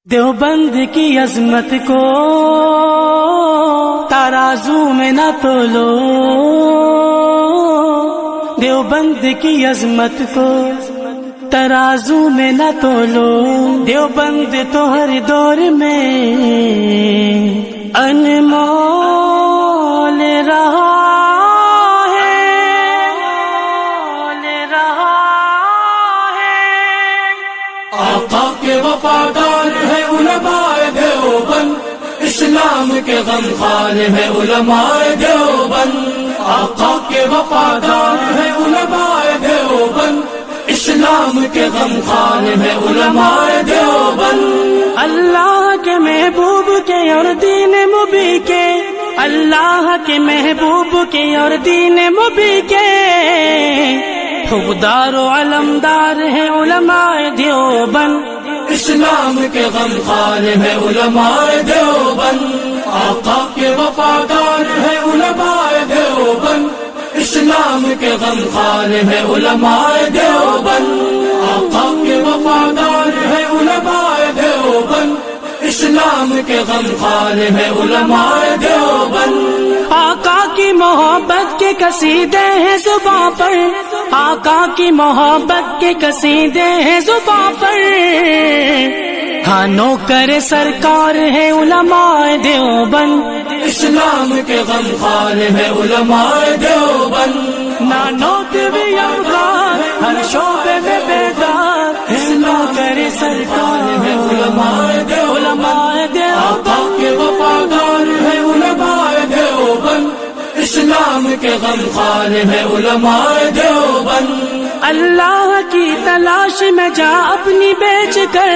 دیوبند کی عظمت کو ترازو میں نہ تولو، دیوبند کی عظمت کو ترازو میں نہ تولو، دیوبند تو ہر دور میں انمول رہا آقا کے وفادار ہے علماء دیوبند، اسلام کے غمخوار ہے علماء دیوبند۔ آقا کے وفادار ہے علماء دیوبند، اسلام کے غمخوار ہے علماء دیوبند۔ اللہ کے محبوب کے اور دین مبی کے، اللہ کے محبوب کے اور دین مبی کے حقدار و علمدار ہے علماء دیوبند، اسلام کے غمخوار ہے علماء دیوبند۔ آقا کے وفادار ہے علماء دیوبند، اسلام کے غمخوار ہے علماء دیوبند۔ آقا کے وفادار ہے علماء دیوبند، اسلام کے غمخوار ہے علماء دیوبند۔ آقا کی محبت کے قصیدے ہیں زباں پر، آقا کی محبت کے قصیدے ہیں زباں پر، ہاں نوکر سرکار ہے علماء دیوبند، اسلام کے غمخوار ہے علماء دیوبند۔ نانوت بھی افغان ہر شعبے میں بیدار، نوکر سرکار ہے علماء دیوبند۔ آقا کے وفادار ہے علماء دیوبند، اسلام کے غمخوار ہے علماء دیوبند۔ اللہ کی تلاش میں جا اپنی بیچ کر،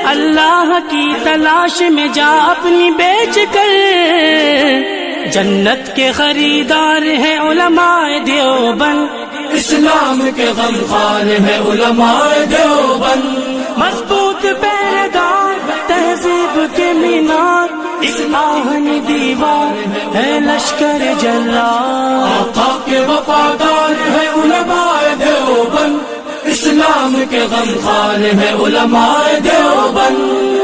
اللہ کی تلاش میں جا اپنی بیچ کر، جنت کے خریدار ہیں علماء دیوبند، اسلام کے غمخوار ہے علماء دیوبند۔ مضبوط پیدار تہذیب کے مینار، اس آہنی دیوار ہے لشکر جلال۔ آقا کے وفادار ہے علماء دیوبند، اسلام کے غمخوار ہے علماء دیوبند۔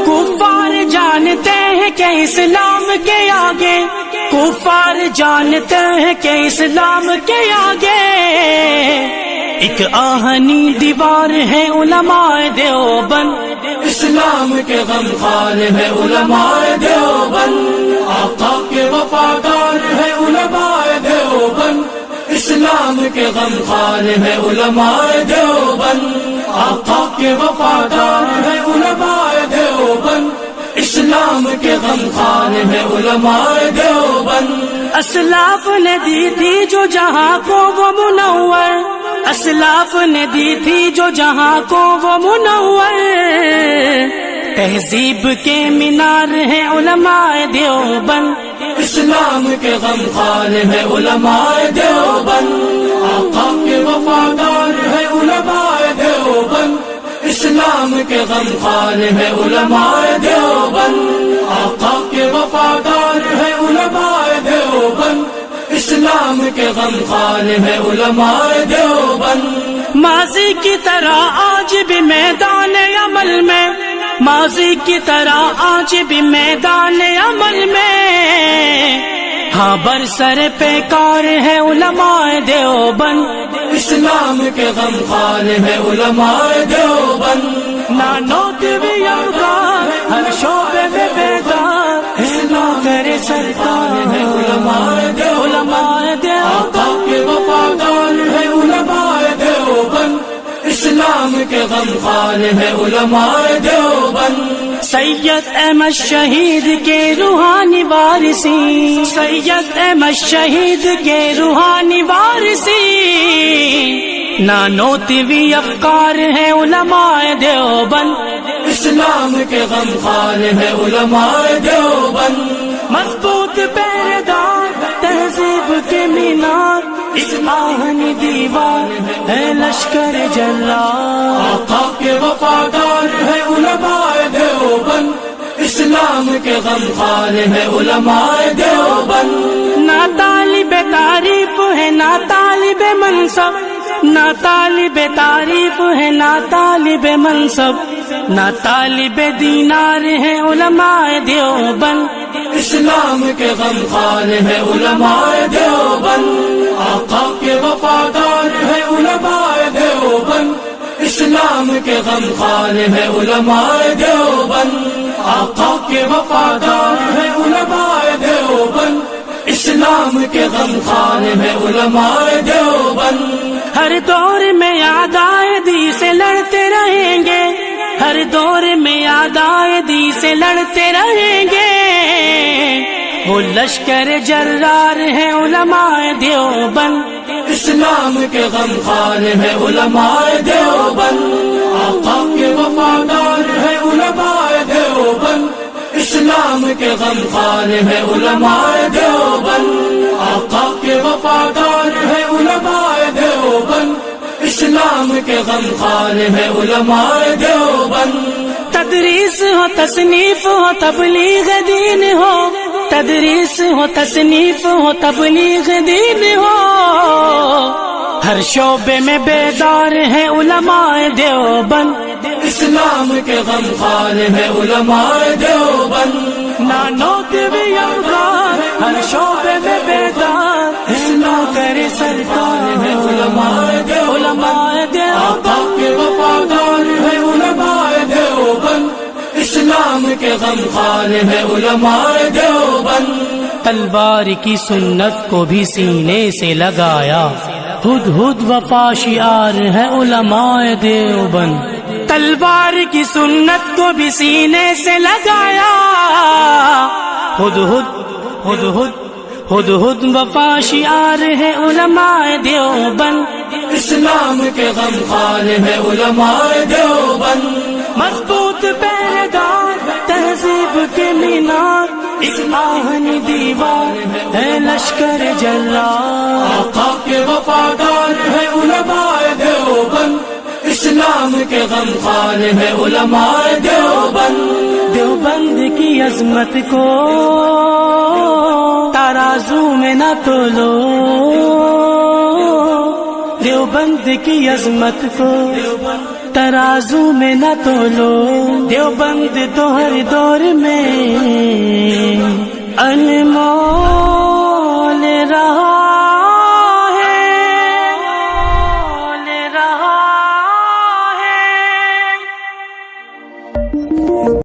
کفار جانتے ہیں کہ اسلام کے آگے، کفار جانتے ہیں کہ اسلام کے آگے ایک آہنی دیوار ہے علماء دیوبند، اسلام کے غمخوار ہے علماء دیوبند۔ آقا کے وفادار ہے علماء دیوبند، اسلام کے غمخوار ہے علماء دیوبند۔ آقا کے وفادار ہے علماء دیوبند، اسلام کے غمخوار ہے علماء دیوبند۔ اسلاف نے دی تھی جو جہاں کو وہ منور، اسلاف نے دی تھی جو جہاں کو وہ منور، تہذیب کے مینار ہے علماء دیوبند، اسلام کے غمخوار ہے علماء دیوبند۔ آقا کے وفادار ہے علماء دیوبند، اسلام کے غمخوار ہے علماء دیوبند۔ آقا کے وفادار ہے علماء دیوبند، اسلام کے غمخوار ہے علماء دیوبند۔ ماضی کی طرح آج بھی میدان عمل میں، ماضی کی طرح آج بھی میدان عمل میں، ہاں برسر پیکار ہے علماء دیوبند، اسلام کے غمخوار ہے علماء دیوبند۔ نانوت بھی افغان ہر شعبے میں بیدار، نوکر سرکار ہے علماء دیوبند۔ آقا کے وفادار ہے علماء دیوبند، اسلام کے غمخوار ہے علماء دیوبند۔ سید احمد شہید کے روحانی وارثی، سید احمد شہید کے روحانی وارثی، نانوتوی افکار ہے علماء دیوبند، اسلام کے غمخوار ہے علماء دیوبند۔ مضبوط پیدار تہذیب کے مینار، اس آہنی دیوار ہے لشکر جلال۔ آقا کے وفادار ہے علماء دیوبند، اسلام کے غمخوار ہے علماء دیوبند۔ نہ طالب تعریف ہے نہ طالب منصب، نہ طالب تعریف ہے نہ طالب منصب، نہ طالب دینار ہیں علماء دیوبند، اسلام کے غمخوار ہے علماء دیوبند، آقا کے وفادار ہے علماء دیوبند، اسلام کے غمخوار ہے علماء دیوبند، آقا کے وفادار ہے علماء دیوبند، اسلام کے غمخوار ہے علماء دیوبند۔ ہر دور میں عدائدی سے لڑتے رہیں گے، ہر دور میں عدائدی سے لڑتے رہیں گے، وہ لشکر جرار ہیں علماء دیوبند، اسلام کے غمخوار ہے علماء دیوبند، آقا کے وفادار ہے علماء دیوبند، اسلام کے غمخوار ہے علماء دیوبند، آقا کے وفادار ہے علماء دیوبند، اسلام کے غمخوار ہے علماء دیوبند۔ تدریس ہو تصنیف ہو تبلیغ دین ہو، تدریس ہو تصنیف ہو تبلیغ دین ہو، ہر شعبے میں بیدار ہیں علماء دیوبند، اسلام کے غمخوار ہے علماء دیوبند، نانو کے بھی یمغار، ہر شعبے میں بیدار، اسلام کرے سرکار ہے علماء دیوبند، علماء دیوبند، آقا کے وفادار ہے علماء دیوبند، اسلام کے غمخوار ہے علماء دیوبند۔ تلوار کی سنت کو بھی سینے سے لگایا، ہد ہد وفا شعار ہے علماء دیوبند، تلوار کی سنت کو بھی سینے سے لگایا، ہد ہد ہد ہد ہد ہد وفا شعار ہے علماء دیوبند، اسلام کے غمخوار ہے علماء دیوبند، مضبوط پہرےدار تہذیب کے مینار، ایک آہنی دیوار ہے لشکر جرار، آقا کے وفادار ہے علماء دیوبند، اسلام کے غمخوار ہے علماء دیوبند، دیوبند کی عظمت کو ترازو میں نہ تولو، دیوبند کی عظمت کو ترازو میں نہ تولو، دیوبند تو ہر دور میں انمول